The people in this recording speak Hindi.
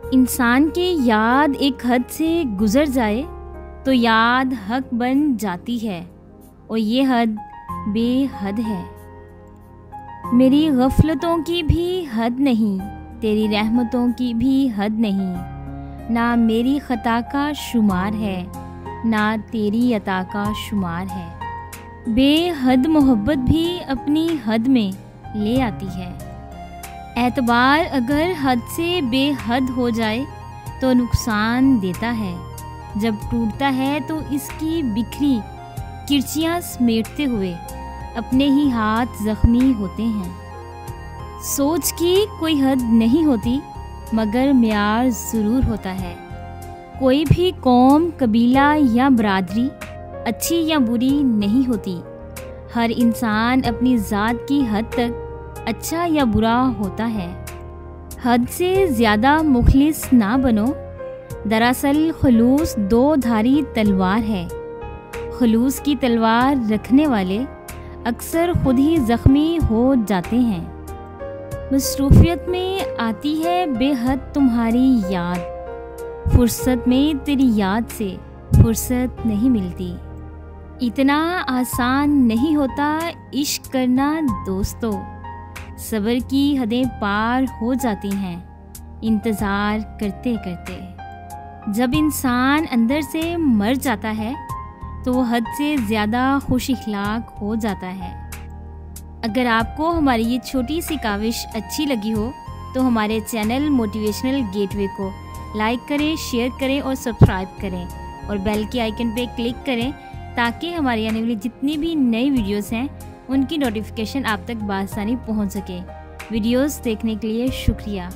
इंसान की याद एक हद से गुज़र जाए तो याद हक बन जाती है और ये हद बेहद है। मेरी गफलतों की भी हद नहीं, तेरी रहमतों की भी हद नहीं। ना मेरी ख़ता का शुमार है, ना तेरी अता का शुमार है। बेहद मोहब्बत भी अपनी हद में ले आती है। एतबार अगर हद से बेहद हो जाए तो नुकसान देता है। जब टूटता है तो इसकी बिखरी किरचियाँ समेटते हुए अपने ही हाथ ज़ख्मी होते हैं। सोच की कोई हद नहीं होती मगर म्यार ज़रूर होता है। कोई भी कौम, कबीला या बरादरी अच्छी या बुरी नहीं होती। हर इंसान अपनी ज़ात की हद तक अच्छा या बुरा होता है। हद से ज़्यादा मुखलिस ना बनो। दरअसल खुलूस दो धारी तलवार है। खुलूस की तलवार रखने वाले अक्सर खुद ही ज़ख्मी हो जाते हैं। मसरूफ़ियत में आती है बेहद तुम्हारी याद। फुर्सत में तेरी याद से फुर्सत नहीं मिलती। इतना आसान नहीं होता इश्क करना दोस्तों। सब्र की हदें पार हो जाती हैं इंतज़ार करते करते। जब इंसान अंदर से मर जाता है तो वो हद से ज़्यादा खुश इखलाक हो जाता है। अगर आपको हमारी ये छोटी सी काविश अच्छी लगी हो तो हमारे चैनल मोटिवेशनल गेटवे को लाइक करें, शेयर करें और सब्सक्राइब करें और बेल के आइकन पे क्लिक करें ताकि हमारी आने वाली जितनी भी नई वीडियोस हैं उनकी नोटिफिकेशन आप तक बआसानी पहुंच सके। वीडियोस देखने के लिए शुक्रिया।